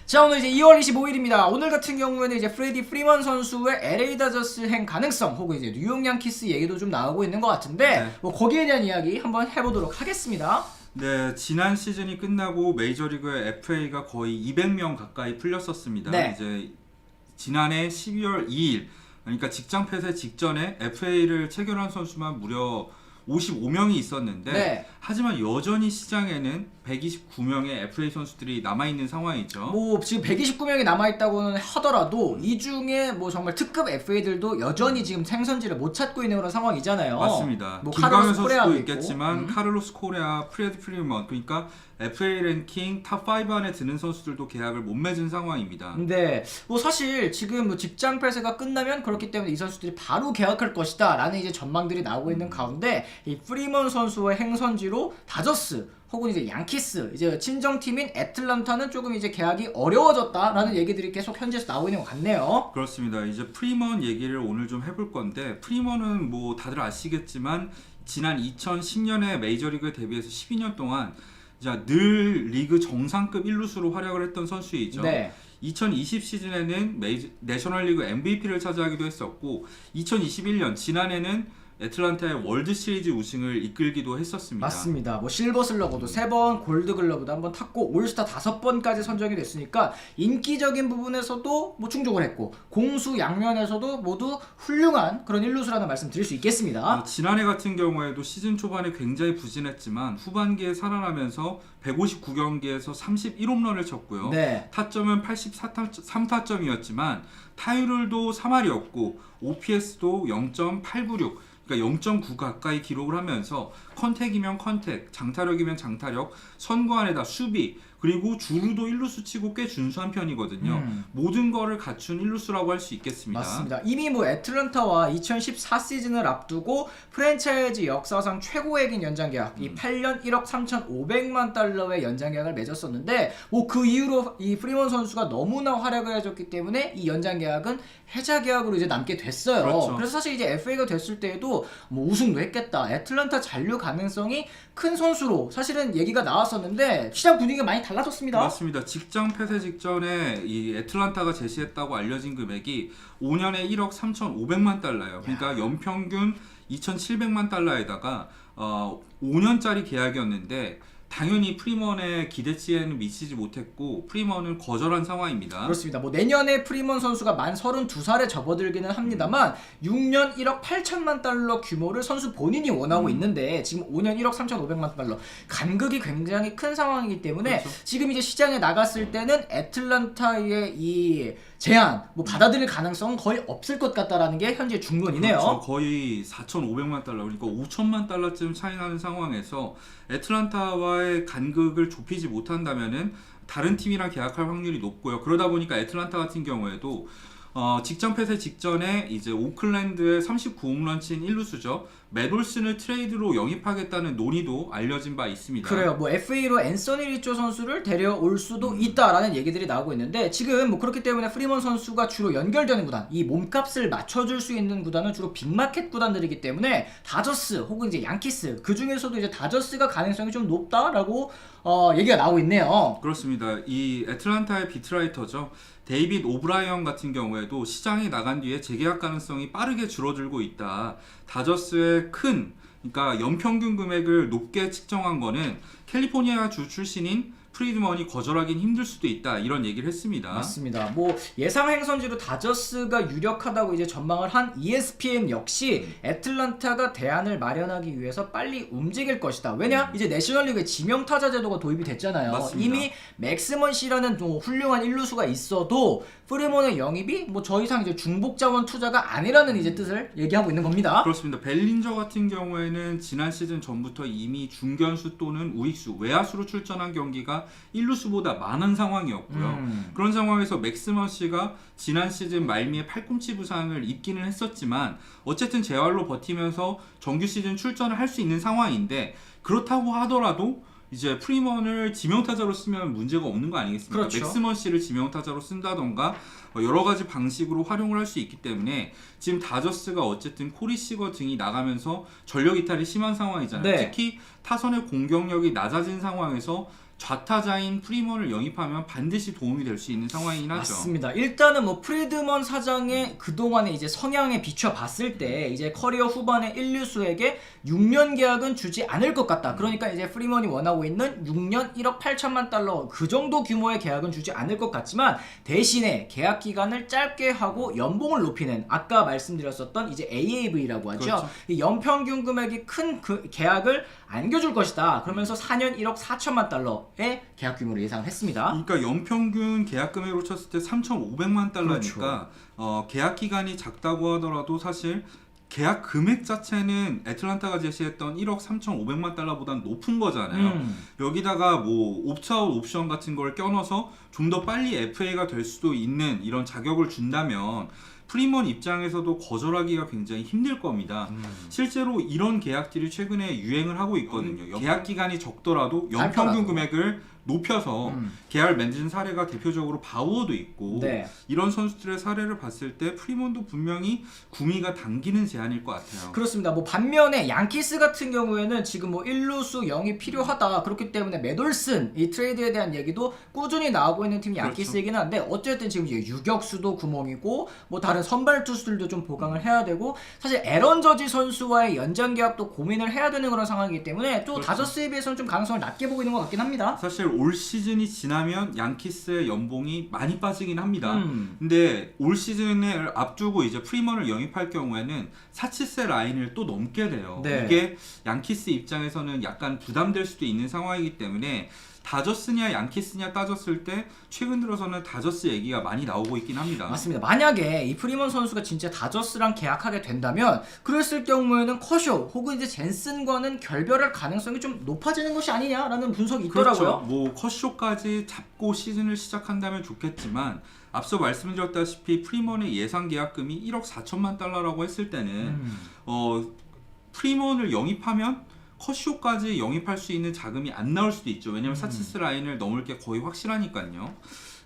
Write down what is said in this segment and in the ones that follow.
자, 오늘 이제 2월 25일입니다. 오늘 같은 경우에는 이제 프레디 프리먼 선수의 LA 다저스 행 가능성 혹은 이제 뉴욕 양키스 얘기도 좀 나오고 있는 것 같은데 네. 뭐 거기에 대한 이야기 한번 해보도록 하겠습니다. 네, 지난 시즌이 끝나고 메이저리그의 FA가 거의 200명 가까이 풀렸었습니다. 네. 이제 지난해 12월 2일, 그러니까 직장 폐쇄 직전에 FA를 체결한 선수만 무려 55명이 있었는데, 네. 하지만 여전히 시장에는 129명의 FA 선수들이 남아있는 상황이죠. 뭐 지금 129명이 남아있다고는 하더라도 이 중에 뭐 정말 특급 FA들도 여전히 지금 생선지를 못 찾고 있는 그런 상황이잖아요. 맞습니다. 뭐 김광현 카를로스 코레아도 선수도 있고. 있겠지만 카를로스 코레아, 프레디 프리먼, 그러니까 FA 랭킹 탑5 안에 드는 선수들도 계약을 못 맺은 상황입니다. 근데 뭐 사실 지금 뭐 직장 폐쇄가 끝나면 그렇기 때문에 이 선수들이 바로 계약할 것이다 라는 이제 전망들이 나오고 있는 가운데 이 프리먼 선수의 행선지로 다저스 혹은 이제 양키스, 이제 친정팀인 애틀란타는 조금 이제 계약이 어려워졌다라는 얘기들이 계속 현지에서 나오고 있는 것 같네요. 그렇습니다. 이제 프리먼 얘기를 오늘 좀 해볼 건데, 프리먼은 뭐 다들 아시겠지만 지난 2010년에 메이저리그에 데뷔해서 12년 동안 늘 리그 정상급 1루수로 활약을 했던 선수이죠. 네. 2020 시즌에는 내셔널리그 MVP를 차지하기도 했었고, 2021년 지난해는 애틀란타의 월드 시리즈 우승을 이끌기도 했었습니다. 맞습니다. 뭐 실버 슬러거도 3번, 골드 글러브도 한번 탔고 올스타 5번까지 선정이 됐으니까 인기적인 부분에서도 뭐 충족을 했고 공수 양면에서도 모두 훌륭한 그런 일루수라는 말씀 드릴 수 있겠습니다. 지난해 같은 경우에도 시즌 초반에 굉장히 부진했지만 후반기에 살아나면서 159경기에서 31홈런을 쳤고요. 네. 타점은 83타점이었지만 타율도 3할이었고 OPS도 0.896, 그러니까 0.9 가까이 기록을 하면서 컨택이면 컨택, 장타력이면 장타력, 선구안에다 수비, 그리고 주루도 일루수 치고 꽤 준수한 편이거든요. 모든 거를 갖춘 일루수라고 할 수 있겠습니다. 맞습니다. 이미 뭐 애틀란타와 2014 시즌을 앞두고 프랜차이즈 역사상 최고액인 연장 계약, 이 8년 1억 3,500만 달러의 연장 계약을 맺었었는데 뭐 그 이후로 이 프리먼 선수가 너무나 활약을 해줬기 때문에 이 연장 계약은 해자 계약으로 이제 남게 됐어요. 그렇죠. 그래서 사실 이제 FA가 됐을 때에도 뭐 우승도 했겠다, 애틀란타 잔류 가능성이 큰 선수로 사실은 얘기가 나왔었는데 시장 분위기가 많이 달라졌습니다. 맞습니다. 직장 폐쇄 직전에 이 애틀란타가 제시했다고 알려진 금액이 5년에 1억 3,500만 달러예요. 그러니까 연평균 2,700만 달러에다가 5년짜리 계약이었는데 당연히 프리먼의 기대치에는 미치지 못했고 프리먼은 거절한 상황입니다. 그렇습니다. 뭐 내년에 프리먼 선수가 만 32살에 접어들기는 합니다만 6년 1억 8천만 달러 규모를 선수 본인이 원하고 있는데 지금 5년 1억 3,500만 달러 간극이 굉장히 큰 상황이기 때문에 그렇죠. 지금 이제 시장에 나갔을 때는 애틀란타의 이 제안 뭐 받아들일 가능성은 거의 없을 것 같다라는 게 현재 중론이네요. 그렇죠. 거의 4,500만 달러, 그러니까 5천만 달러쯤 차이 나는 상황에서 애틀란타와의 간극을 좁히지 못한다면은 다른 팀이랑 계약할 확률이 높고요. 그러다 보니까 애틀란타 같은 경우에도 직장 폐쇄 직전에 이제 오클랜드에 39홈런 친 일루수죠. 매돌슨을 트레이드로 영입하겠다는 논의도 알려진 바 있습니다. 그래요. 뭐 FA로 앤서니 리조 선수를 데려올 수도 있다라는 얘기들이 나오고 있는데 지금 뭐 그렇기 때문에 프리먼 선수가 주로 연결되는 구단, 이 몸값을 맞춰줄 수 있는 구단은 주로 빅마켓 구단들이기 때문에 다저스 혹은 이제 양키스, 그 중에서도 이제 다저스가 가능성이 좀 높다라고 얘기가 나오고 있네요. 그렇습니다. 이 애틀란타의 비트라이터죠. 데이빗 오브라이언 같은 경우에도 시장에 나간 뒤에 재계약 가능성이 빠르게 줄어들고 있다. 다저스의 그러니까 연평균 금액을 높게 측정한 거는 캘리포니아 주 출신인 프리드먼이 거절하긴 힘들 수도 있다, 이런 얘기를 했습니다. 맞습니다. 뭐 예상 행선지로 다저스가 유력하다고 이제 전망을 한 ESPN 역시 애틀란타가 대안을 마련하기 위해서 빨리 움직일 것이다. 왜냐? 이제 내셔널리그에 지명 타자 제도가 도입이 됐잖아요. 맞습니다. 이미 맥스먼 씨라는 좀 훌륭한 일루수가 있어도 프리먼의 영입이 뭐 더 이상 이제 중복 자원 투자가 아니라는 이제 뜻을 얘기하고 있는 겁니다. 그렇습니다. 벨린저 같은 경우에는 지난 시즌 전부터 이미 중견수 또는 우익수, 외야수로 출전한 경기가 1루수보다 많은 상황이었고요. 그런 상황에서 맥스먼 씨가 지난 시즌 말미에 팔꿈치 부상을 입기는 했었지만 어쨌든 재활로 버티면서 정규 시즌 출전을 할 수 있는 상황인데, 그렇다고 하더라도 이제 프리먼을 지명타자로 쓰면 문제가 없는 거 아니겠습니까? 그렇죠. 맥스먼 씨를 지명타자로 쓴다던가 여러 가지 방식으로 활용을 할 수 있기 때문에 지금 다저스가 어쨌든 코리 시거 등이 나가면서 전력 이탈이 심한 상황이잖아요. 네. 특히 타선의 공격력이 낮아진 상황에서 좌타자인 프리먼을 영입하면 반드시 도움이 될 수 있는 상황이긴 하죠. 맞습니다. 일단은 뭐 프리드먼 사장의 그동안의 이제 성향에 비춰 봤을 때 이제 커리어 후반에 1루수에게 6년 계약은 주지 않을 것 같다. 그러니까 이제 프리먼이 원하고 있는 6년 1억 8천만 달러 그 정도 규모의 계약은 주지 않을 것 같지만 대신에 계약 기간을 짧게 하고 연봉을 높이는 아까 말씀드렸었던 이제 AAV라고 하죠. 그렇죠. 이 연평균 금액이 큰 그 계약을 안겨줄 것이다. 그러면서 4년 1억 4천만 달러의 계약 규모를 예상했습니다. 그러니까 연평균 계약 금액으로 쳤을 때 3,500만 달러니까 그렇죠. 계약 기간이 작다고 하더라도 사실 계약 금액 자체는 애틀란타가 제시했던 1억 3,500만 달러보다는 높은 거잖아요. 여기다가 뭐 옵트아웃 옵션 같은 걸 껴넣어서 좀 더 빨리 FA가 될 수도 있는 이런 자격을 준다면 프리먼 입장에서도 거절하기가 굉장히 힘들 겁니다. 실제로 이런 계약들이 최근에 유행을 하고 있거든요. 계약 기간이 적더라도 연평균 금액을 높여서 계약을 맺은 사례가 대표적으로 바우어도 있고 네. 이런 선수들의 사례를 봤을 때 프리먼도 분명히 구미가 당기는 제안일 것 같아요. 그렇습니다. 뭐 반면에 양키스 같은 경우에는 지금 뭐 1루수 영이 필요하다. 그렇기 때문에 매돌슨 이 트레이드에 대한 얘기도 꾸준히 나오고 있는 팀이 양키스이긴 한데 어쨌든 지금 이제 유격수도 구멍이고 뭐 다른 선발 투수들도 좀 보강을 해야 되고 사실 에런 저지 선수와의 연장 계약도 고민을 해야 되는 그런 상황이기 때문에 또 그렇죠. 다저스에 비해서는 좀 가능성을 낮게 보고 있는 것 같긴 합니다. 사실 올 시즌이 지나면 양키스의 연봉이 많이 빠지긴 합니다. 근데 올 시즌을 앞두고 이제 프리먼을 영입할 경우에는 사치세 라인을 또 넘게 돼요. 네. 이게 양키스 입장에서는 약간 부담될 수도 있는 상황이기 때문에 다저스냐 양키스냐 따졌을 때 최근 들어서는 다저스 얘기가 많이 나오고 있긴 합니다. 맞습니다. 만약에 이 프리먼 선수가 진짜 다저스랑 계약하게 된다면 그랬을 경우에는 커쇼 혹은 이제 젠슨과는 결별할 가능성이 좀 높아지는 것이 아니냐라는 분석이 있더라고요. 그렇죠. 뭐 컷쇼까지 잡고 시즌을 시작한다면 좋겠지만 앞서 말씀드렸다시피 프리먼의 예상 계약금이 1억 4천만 달러라고 했을 때는 프리먼을 영입하면 컷쇼까지 영입할 수 있는 자금이 안 나올 수도 있죠. 왜냐면 사치스 라인을 넘을 게 거의 확실하니까요.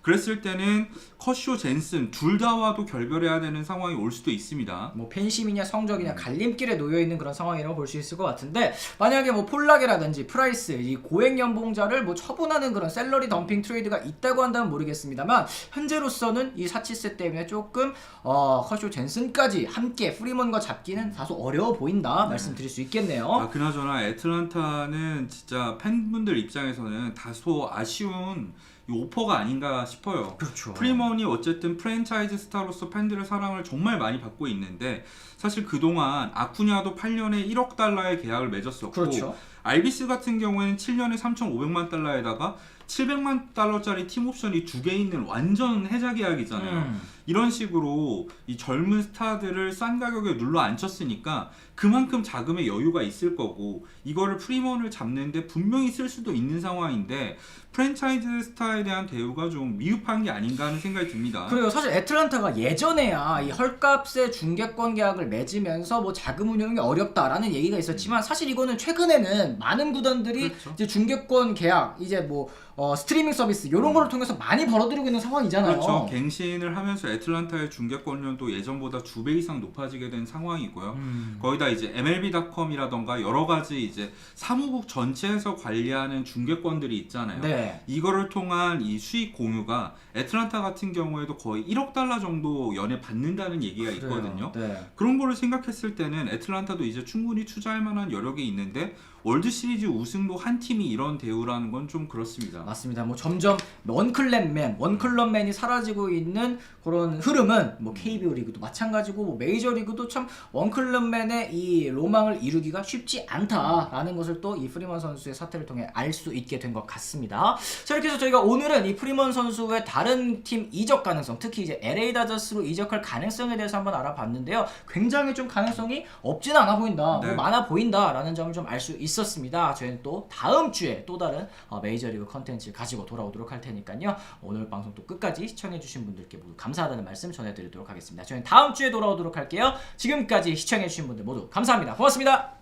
그랬을 때는 컷쇼, 젠슨 둘 다 와도 결별해야 되는 상황이 올 수도 있습니다. 뭐 팬심이냐 성적이냐 갈림길에 놓여 있는 그런 상황이라고 볼 수 있을 것 같은데 만약에 뭐 폴락이라든지 프라이스 이 고액 연봉자를 뭐 처분하는 그런 샐러리 덤핑 트레이드가 있다고 한다면 모르겠습니다만 현재로서는 이 사치세 때문에 조금 커쇼 젠슨까지 함께 프리먼과 잡기는 다소 어려워 보인다 말씀드릴 수 있겠네요. 그나저나 애틀란타는 진짜 팬분들 입장에서는 다소 아쉬운 이 오퍼가 아닌가 싶어요. 그렇죠. 프리먼이 어쨌든 프랜차이즈 스타로서 팬들의 사랑을 정말 많이 받고 있는데 사실 그동안 아쿠냐도 8년에 1억 달러의 계약을 맺었었고 그렇죠. 알비스 같은 경우에는 7년에 3,500만 달러에다가 700만 달러짜리 팀 옵션이 2개 있는 완전 해자 계약이잖아요. 이런 식으로 이 젊은 스타들을 싼 가격에 눌러 앉혔으니까 그만큼 자금의 여유가 있을 거고 이거를 프리먼을 잡는데 분명히 쓸 수도 있는 상황인데 프랜차이즈 스타에 대한 대우가 좀 미흡한 게 아닌가 하는 생각이 듭니다. 그래요. 사실 애틀란타가 예전에야 이 헐값의 중계권 계약을 맺으면서 뭐 자금 운용이 어렵다라는 얘기가 있었지만 사실 이거는 최근에는 많은 구단들이 그렇죠. 이제 중계권 계약 이제 뭐 스트리밍 서비스 이런 거를 통해서 많이 벌어들이고 있는 상황이잖아요. 그렇죠. 갱신을 하면서 애틀란타의 중계권료도 예전보다 2배 이상 높아지게 된 상황이고요. 거기다 이제 MLB.com이라던가 여러 가지 이제 사무국 전체에서 관리하는 중계권들이 있잖아요. 네. 이거를 통한 이 수익 공유가 애틀란타 같은 경우에도 거의 1억 달러 정도 연에 받는다는 얘기가 있거든요. 네. 그런 거를 생각했을 때는 애틀란타도 이제 충분히 투자할 만한 여력이 있는데 월드 시리즈 우승도 한 팀이 이런 대우라는 건 좀 그렇습니다. 맞습니다. 뭐 점점 원클럽맨이 사라지고 있는 그런 흐름은 뭐 KBO 리그도 마찬가지고 뭐 메이저 리그도 참 원클럽맨의 이 로망을 이루기가 쉽지 않다라는 것을 또 이 프리먼 선수의 사태를 통해 알 수 있게 된 것 같습니다. 자, 이렇게 해서 저희가 오늘은 이 프리먼 선수의 다른 팀 이적 가능성, 특히 이제 LA 다저스로 이적할 가능성에 대해서 한번 알아봤는데요. 굉장히 좀 가능성이 없지는 않아 보인다, 네. 뭐 많아 보인다라는 점을 좀 알 수 있었습니다. 저희는 또 다음 주에 또 다른 메이저리그 컨텐츠 가지고 돌아오도록 할 테니까요. 오늘 방송 또 끝까지 시청해주신 분들께 모두 감사하다는 말씀 전해드리도록 하겠습니다. 저희는 다음 주에 돌아오도록 할게요. 지금까지 시청해주신 분들 모두 감사합니다. 고맙습니다.